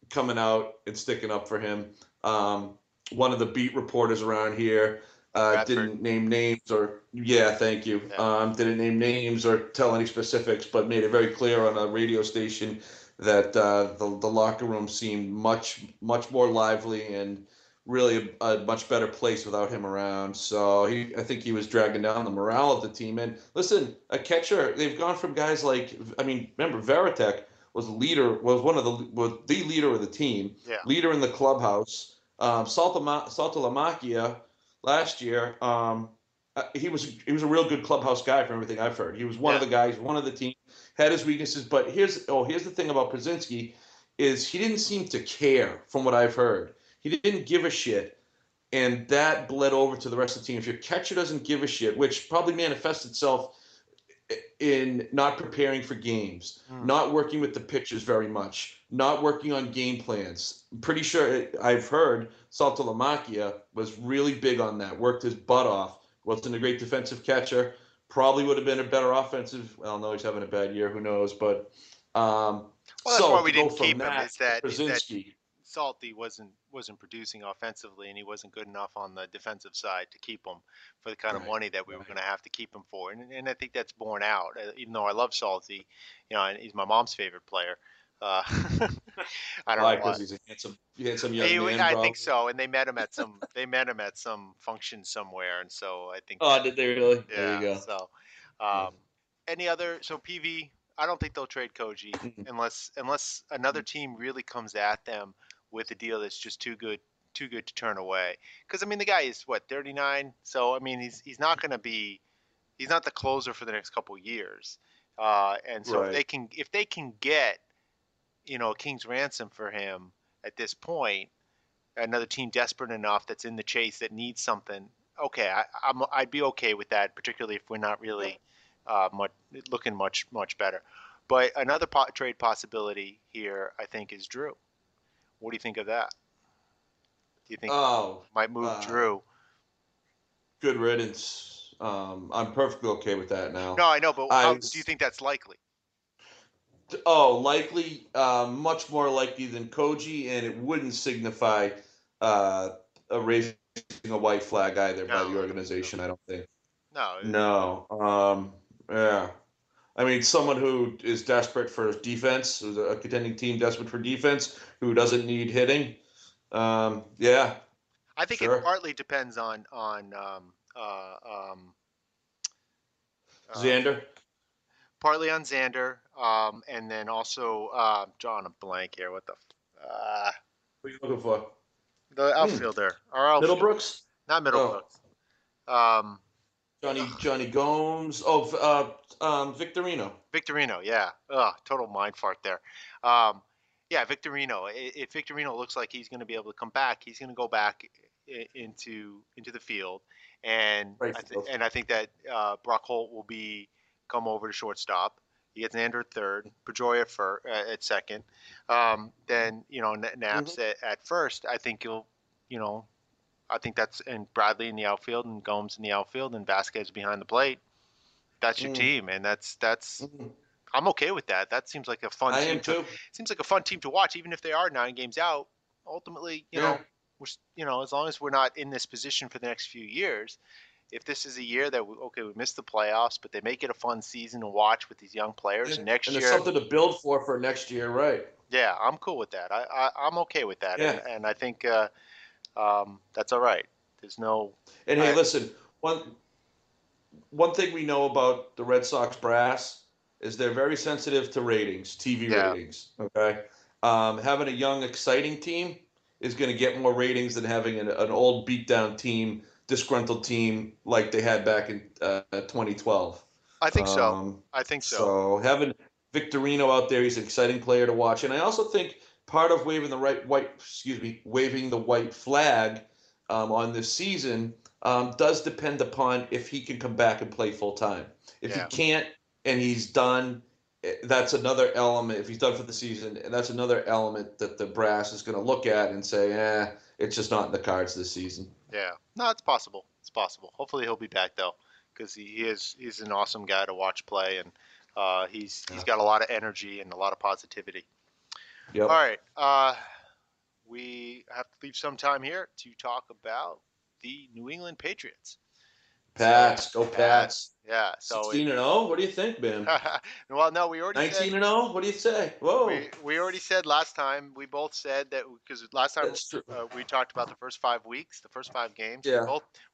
coming out and sticking up for him. Um, One of the beat reporters around here Bradford, didn't name names or yeah, thank you. yeah, Didn't name names or tell any specifics, but made it very clear on a radio station that the locker room seemed much more lively and really a much better place without him around. So I think he was dragging down the morale of the team. And listen, a catcher, they've gone from guys like, I mean, remember Veritek was the leader of the team, yeah, leader in the clubhouse. Saltalamacchia last year, he was a real good clubhouse guy from everything I've heard. He was one of yeah. the guys, one of the team, had his weaknesses, but here's the thing about Brzezinski is he didn't seem to care from what I've heard. He didn't give a shit, and that bled over to the rest of the team. If your catcher doesn't give a shit, which probably manifests itself in not preparing for games, Mm. not working with the pitchers very much, not working on game plans. I'm pretty sure I've heard Saltalamacchia was really big on that, worked his butt off, wasn't a great defensive catcher, probably would have been a better offensive. Well, no, he's having a bad year, who knows? But Well, that's why so we to go didn't from keep him. that to Is that Brzezinski, Salty wasn't producing offensively, and he wasn't good enough on the defensive side to keep him for the kind of right, money that we were right. going to have to keep him for. And I think that's borne out. Even though I love Salty, and he's my mom's favorite player. Uh, I don't know Why? why. Because he's a handsome young man, I think probably. so. And they met him at some function somewhere, and so I think Oh, that did they really? There you yeah. go. So Yeah. um, any other so PV? I don't think they'll trade Koji Mhm. unless another team really comes at them with a deal that's just too good to turn away. Because I mean, the guy is what 39, so I mean he's not the closer for the next couple of years. And so Right. if they can get a king's ransom for him at this point, another team desperate enough that's in the chase that needs something, okay, I'd be okay with that, particularly if we're not really much looking much better. But another trade possibility here, I think, is Drew. What do you think of that? Do you think Oh, might move uh, Drew? good riddance. I'm perfectly okay with that now. No, I know, but I how do you was, think that's likely? likely, much more likely than Koji, and it wouldn't signify uh, a raising a white flag either No, by the I don't think so. organization. I don't think. No, No. Yeah. I mean, someone who is desperate for defense, who's a contending team desperate for defense, who doesn't need hitting. Yeah, I think it sure. partly depends on uh, Xander, partly on Xander, and then also drawing a blank here. what are you looking for? The Hmm. our outfielder, Middlebrooks? not Oh, Middlebrooks. Um, Johnny Gomes. Oh, Victorino. Victorino, yeah. Total mind fart there. Um, yeah, Victorino. If Victorino looks like he's going to be able to come back, he's going to go back into the field, and Right field. I think that Brock Holt will be come over to shortstop. He gets Nander at third, Pedroia at second. Then Naps Hmm. at first. You know, I think that's and Bradley in the outfield and Gomes in the outfield and Vasquez behind the plate. That's your Mm-hmm. team, and that's Mm-hmm. I'm okay with that. That seems like a fun I team am to too. seems like a fun team to watch, even if they are 9 games out. Ultimately, Yeah. as long as we're not in this position for the next few years, if this is a year that we missed the playoffs, but they make it a fun season to watch with these young players, and And next there's year, something to build for next year, right? yeah, I'm cool with that. I'm okay with that, Yeah. and I think that's all right. There's no, And hey, I listen, one thing we know about the Red Sox brass is they're very sensitive to ratings, TV yeah, ratings. Okay, having a young, exciting team is going to get more ratings than having an old, beat-down team, disgruntled team like they had back in 2012. I think so. Um, I think so. so having Victorino out there, he's an exciting player to watch, and I also think part of waving the white flag on this season does depend upon if he can come back and play full time. If he Yeah, can't and he's done, that's another element. If he's done for the season, that's another element that the brass is going to look at and say, it's just not in the cards this season. yeah. No, it's possible. It's possible. Hopefully he'll be back though, because he's an awesome guy to watch play, and he's Yeah. got a lot of energy and a lot of positivity. All Yep. right, we have to leave some time here to talk about the New England Patriots. So, Pats, go Pats, Pats. yeah. So it, 16-0. What do you think, man? well, no, we already said 19-0. What do you say? Whoa, we already said last time. We both said that because last time that's true. we talked about the first 5 weeks, the first 5 games. Yeah.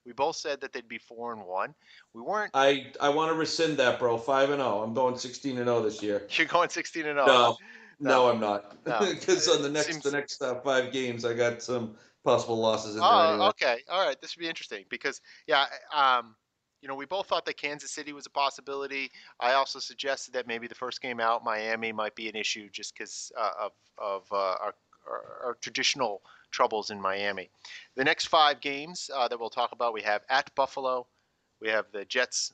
We both said that they'd be 4-1. We weren't. I want to rescind that, bro. 5-0. I'm going 16-0 this year. You're going 16-0, huh? No, No, no, I'm not. no. Because on the It seems. next 5 games, I got some possible losses in there Oh, anyway. okay. All right. This would be interesting because, yeah, we both thought that Kansas City was a possibility. I also suggested that maybe the first game out, Miami might be an issue just because of our traditional troubles in Miami. The next 5 games that we'll talk about, we have at Buffalo, we have the Jets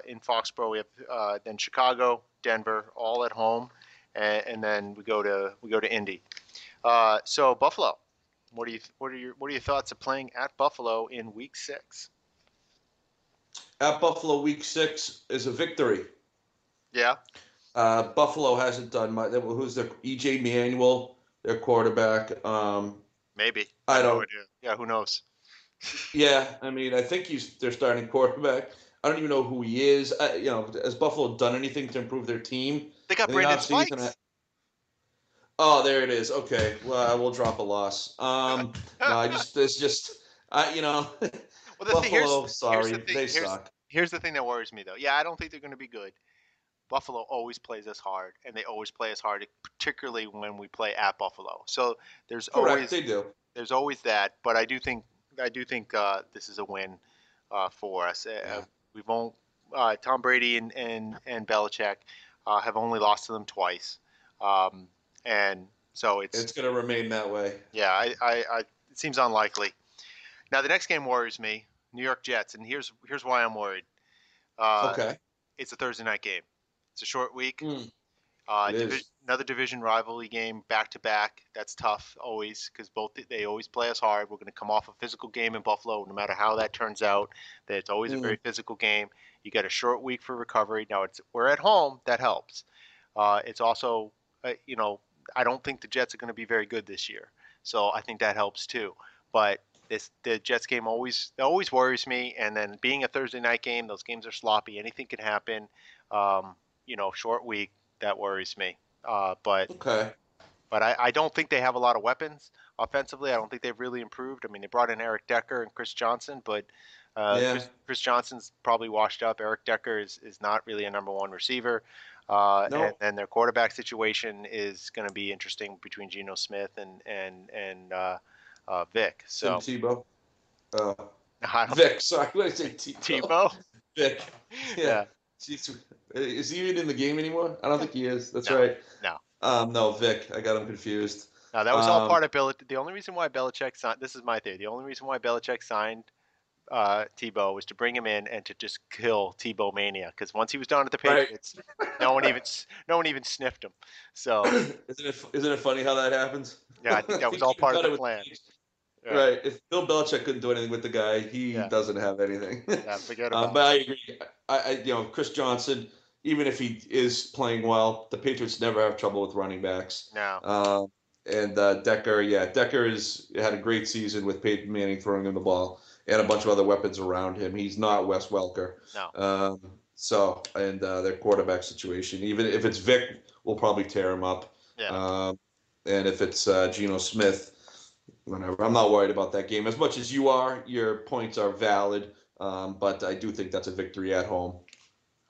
in Foxborough, we have then Chicago, Denver, all at home, and then we go to Indy. So Buffalo. What are your thoughts of playing at Buffalo in Week 6? At Buffalo, Week 6 is a victory. Yeah, Buffalo hasn't done much. Who's their EJ Manuel, their quarterback? maybe. I I have no don't. idea. Yeah, who knows? Yeah, I mean, I think he's their starting quarterback. I don't even know who he is. Has Buffalo done anything to improve their team They got in the Brandon offseason? Spikes. Oh, there it is. Okay, well, I will drop a loss. No, it's just, I, Well, the thing Buffalo. here's the Sorry, thing they suck. here's the thing that worries me though. Yeah, I don't think they're going to be good. Buffalo always plays us hard, and they always play us hard, particularly when we play at Buffalo. So there's Correct, always they do. there's always that. But I do think this is a win for us. Yeah, We won't. Tom Brady and Belichick have only lost to them twice, um, and so it's it's gonna remain that way. yeah. It seems unlikely. Now the next game worries me. New York Jets, and here's why I'm worried. Uh, Okay, it's a Thursday night game. It's a short week. mm, it is. Another division rivalry game back to back. That's tough always because both they always play us hard. We're going to come off a physical game in Buffalo, no matter how that turns out. That it's always a very Mm, physical game. You get a short week for recovery. Now we're at home. That helps. It's also I don't think the Jets are going to be very good this year, so I think that helps too. But the Jets game always worries me. And then being a Thursday night game, those games are sloppy. Anything can happen. Short week that worries me. Uh, but okay. but I don't think they have a lot of weapons offensively. I don't think they've really improved. I mean, they brought in Eric Decker and Chris Johnson, but Yeah. Chris Johnson's probably washed up. Eric Decker is not really a number one receiver. And No. then their quarterback situation is going to be interesting between Geno Smith and Vic. Tim So Tebow. Uh, I don't Vic. Sorry, what did I say? Tebow. Tebow. Vic. Yeah. Yeah. Jeez, is he even in the game anymore? I don't think he is. That's No. right. No. No, Vic. I got him confused. No, that was all Um, part of Bill. The only reason why Belichick signed this is my theory. The only reason why Belichick signed Tebow was to bring him in and to just kill Tebow mania. Because once he was done at the right. Patriots, no one even sniffed him. So Isn't it funny how that happens? yeah, I I think that was think all even part of got the it with the plan. Chiefs. Right. Right. If Bill Belichick couldn't do anything with the guy, he Yeah. doesn't have anything. Yeah. Forget But about it. I agree. Chris Johnson, even if he is playing well, the Patriots never have trouble with running backs. No, Uh, and Decker, yeah, Decker has had a great season with Peyton Manning throwing him the ball and a bunch of other weapons around him. He's right. not Wes Welker. No. And their quarterback situation, even if it's Vic, we'll probably tear him up. Yeah. Um, and if it's Geno Smith, whatever, I'm not worried about that game as much as you are. Your points are valid, but I do think that's a victory at home.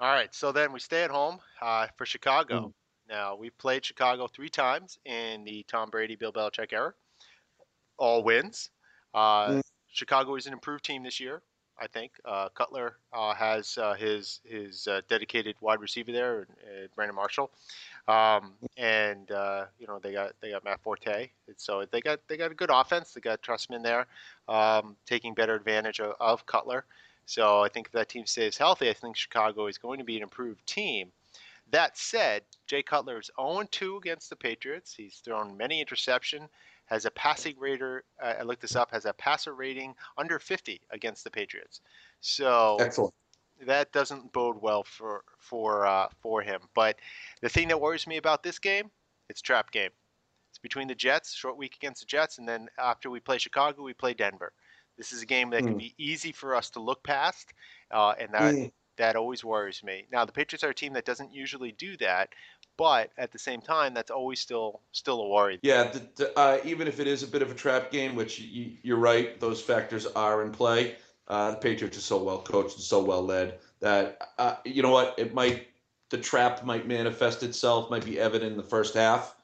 All right. So then we stay at home for Chicago. Mm. Now we've played Chicago 3 times in the Tom Brady, Bill Belichick era. All wins. Uh, Mm. Chicago is an improved team this year. I think Cutler has his dedicated wide receiver there, Brandon Marshall. And they got Matt Forte, and so they got a good offense. They got Trustman there, taking better advantage of Cutler. So I think if that team stays healthy, I think Chicago is going to be an improved team. That said, Jay Cutler is 0-2 against the Patriots. He's thrown many interceptions. Has a passing rater. I looked this up. Has a passer rating under 50 against the Patriots. So Excellent. that doesn't bode well for him. But the thing that worries me about this game, it's a trap game. It's between the Jets, short week against the Jets, and then after we play Chicago, we play Denver. This is a game that could Mm. be easy for us to look past, and that Mm. that always worries me. Now the Patriots are a team that doesn't usually do that, but at the same time, that's always still a worry. Yeah, even if it is a bit of a trap game, which you're right, those factors are in play. The Patriots are so well coached and so well led that you know what, the trap might manifest itself, might be evident in the first half,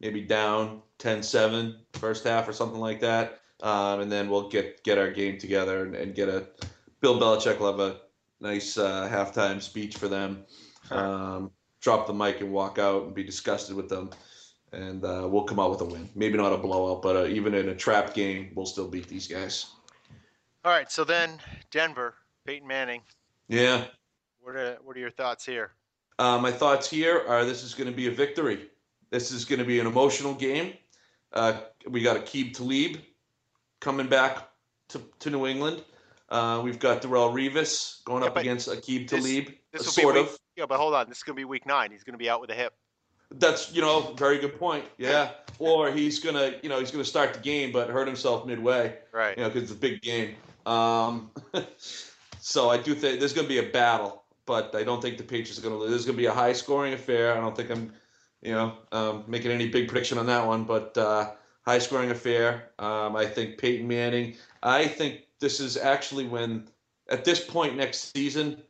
maybe down 10-7 first half or something like that, and then we'll get our game together and get a Bill Belichick will have a nice halftime speech for them, um, drop the mic and walk out and be disgusted with them and we'll come out with a win. Maybe not a blowout, but even in a trap game, we'll still beat these guys. All right, so then Denver, Peyton Manning. Yeah. What are your thoughts here? My thoughts here are this is going to be a victory. This is going to be an emotional game. We got Aqib Talib coming back to New England. We've got Darrell Revis going Yeah, up but against Aqib this Talib, this will be sort week. of. Yeah, but hold on. This is going to be week 9. He's going to be out with a hip. That's very good point. Yeah, or he's gonna start the game but hurt himself midway. Right. Because it's a big game. Um, so I do think there's gonna be a battle, but I don't think the Patriots are gonna lose. There's gonna be a high scoring affair. I don't think I'm, making any big prediction on that one, but high scoring affair. I think Peyton Manning. I think this is actually when, at this point next season,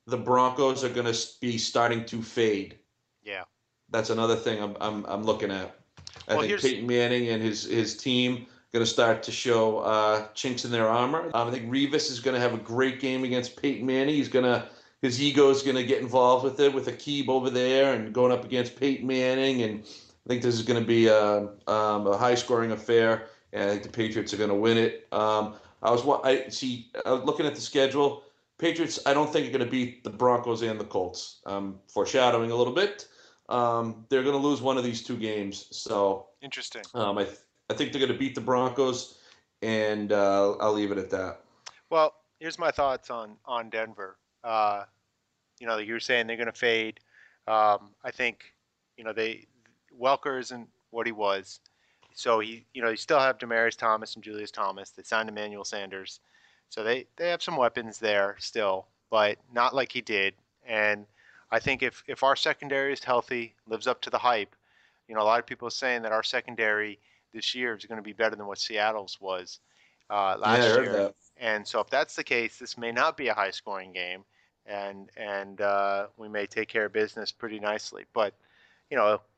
the Broncos are gonna be starting to fade. Yeah. That's another thing I'm looking at. I Well, think here's Peyton Manning and his team going to start to show chinks in their armor. I think Revis is going to have a great game against Peyton Manning. His ego is going to get involved with it with Aqib over there and going up against Peyton Manning. And I think this is going to be a high scoring affair. And I think the Patriots are going to win it. I was looking at the schedule. Patriots, I don't think are going to beat the Broncos and the Colts. Foreshadowing a little bit. They're going to lose one of these two games. So interesting. I think they're going to beat the Broncos, and I'll leave it at that. Well, here's my thoughts on Denver. You're saying they're going to fade. I think, they Welker isn't what he was. So you still have Demaryius Thomas and Julius Thomas. They signed Emmanuel Sanders, so they have some weapons there still, but not like he did. And I think if our secondary is healthy, lives up to the hype, a lot of people are saying that our secondary this year is going to be better than what Seattle's was Yeah, I last heard year. that. And so if that's the case, this may not be a high scoring game, and we may take care of business pretty nicely. But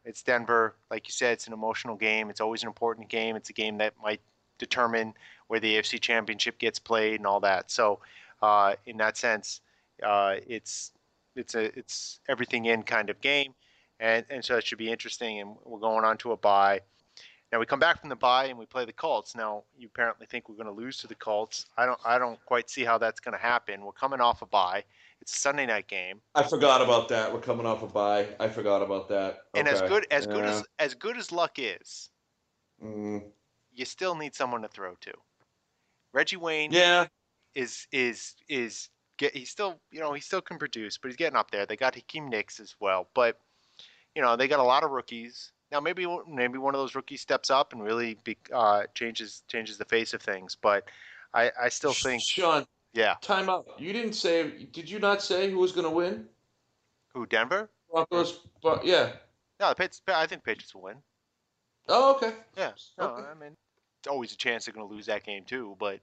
it's Denver. Like you said, it's an emotional game. It's always an important game. It's a game that might determine where the AFC Championship gets played and all that. So, in that sense, it's everything in kind of game, and so it should be interesting. And we're going on to a bye. Now we come back from the bye and we play the Colts. Now you apparently think we're going to lose to the Colts. I don't quite see how that's going to happen. We're coming off a bye. It's a Sunday night game. I forgot about that. We're coming off a bye. I forgot about that. And as Okay. good as good Yeah. as good as Luck is, Mm. you still need someone to throw to. Reggie Wayne Yeah. is He's still, he still can produce, but he's getting up there. They got Hakeem Nicks as well, but they got a lot of rookies. Now maybe one of those rookies steps up and really changes the face of things, but I still think, Sean, yeah. time out. You didn't say. Did you not say who was going to win? Who, Denver? Or Broncos. But yeah. no, the Patriots, I think Patriots will win. Oh, okay. Yeah, no, Okay. I mean it's always a chance they're going to lose that game too, but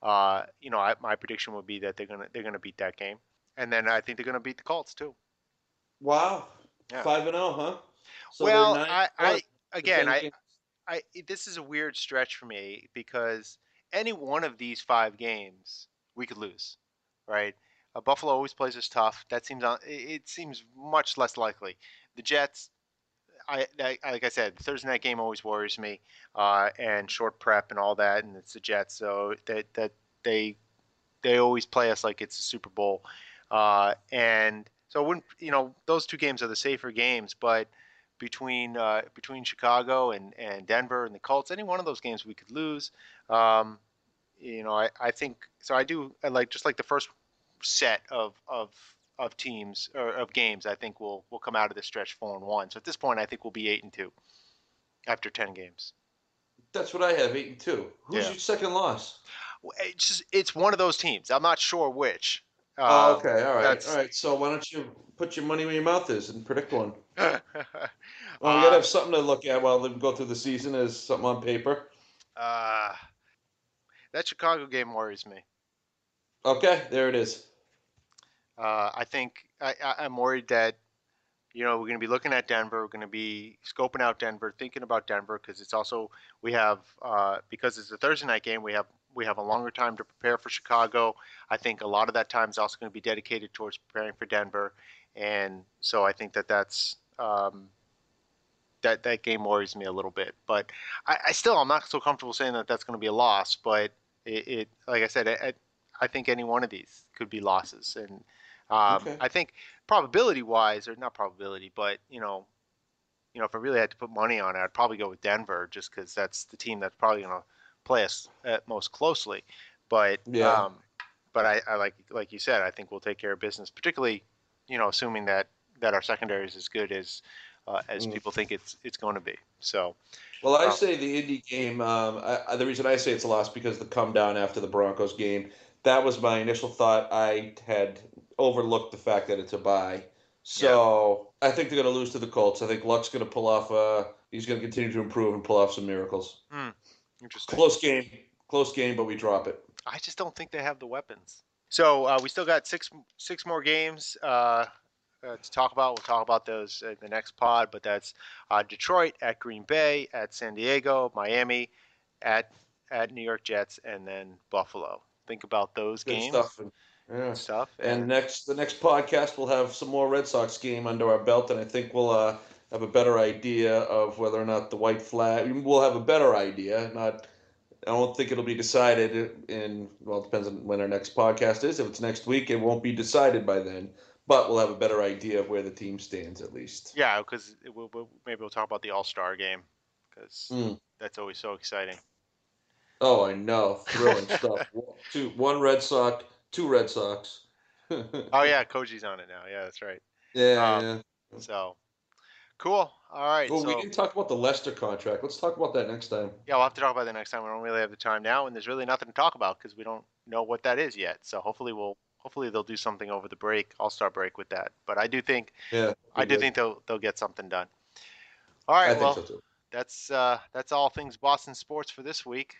my prediction would be that they're gonna beat that game, and then I think they're gonna beat the Colts too. Wow. Yeah. 5-0, huh? So they're Well, 9-1 for again, 10 games. this is a weird stretch for me because any one of these 5 games we could lose, right? Buffalo always plays us tough. That seems it seems much less likely. The Jets, like I said, the Thursday night game always worries me, and short prep and all that, and it's the Jets, so that they they always play us like it's a Super Bowl, and so when those 2 games are the safer games, but between Chicago and Denver and the Colts, any one of those games we could lose. Um, I think so. I like just like the first set of teams or of games. I think we'll come out of this stretch 4-1. So at this point, I think we'll be 8-2 after 10 games. That's what I have, 8-2. Who's Yeah, your second loss? it's one of those teams. I'm not sure which. Oh, okay. All right. All That's right. So why don't you put your money where your mouth is and predict one? uh, Well, we got to have something to look at while we go through the season as something on paper. uh, that Chicago game worries me. Okay, there it is. I think I'm worried that we're going to be looking at Denver. We're going to be scoping out Denver, thinking about Denver because it's also we have because it's a Thursday night game. We have a longer time to prepare for Chicago. I think a lot of that time is also going to be dedicated towards preparing for Denver, and so I think that game worries me a little bit. But I'm not so comfortable saying that that's going to be a loss. But it like I said, I think any one of these could be losses, and Okay. I think probability wise, or not probability, but if I really had to put money on it, I'd probably go with Denver just because that's the team that's probably going to play us most closely. But Yeah. I like you said, I think we'll take care of business, particularly assuming that our secondary is as good as Mm. people think it's going to be. So Well, I um, say the Indy game. The reason I say it's a loss because the come down after the Broncos game. That was my initial thought. I had overlooked the fact that it's a bye. yeah, So I think they're going to lose to the Colts. I think Luck's going to pull off. He's going to continue to improve and pull off some miracles. hmm, interesting. Close game. Close game, but we drop it. I just don't think they have the weapons. So we still got six more games to talk about. We'll talk about those in the next pod. But that's Detroit at Green Bay, at San Diego, Miami, at New York Jets, and then Buffalo. Think about those Good games. stuff. And, Good yeah. stuff. And And the next podcast we'll have some more Red Sox game under our belt, and I think we'll have a better idea of whether or not the white flag. We'll have a better idea. Not, I don't think it'll be decided in. Well, it depends on when our next podcast is. If it's next week, it won't be decided by then. But we'll have a better idea of where the team stands at least. yeah, because maybe we'll talk about the All Star game because Mm. that's always so exciting. Oh, I know, thrilling stuff. One Red Sox, two Red Sox. Oh yeah, Koji's on it now. Yeah, that's right. Um, Yeah, yeah. so cool. All right. Oh, we So didn't talk about the Lester contract. Let's talk about that next time. yeah, we'll have to talk about that next time. We don't really have the time now, and there's really nothing to talk about because we don't know what that is yet. So hopefully they'll do something over the break, All-Star break with that. But Yeah, I be do good. think they'll get something done. All I right. think Well, so too. that's all things Boston sports for this week.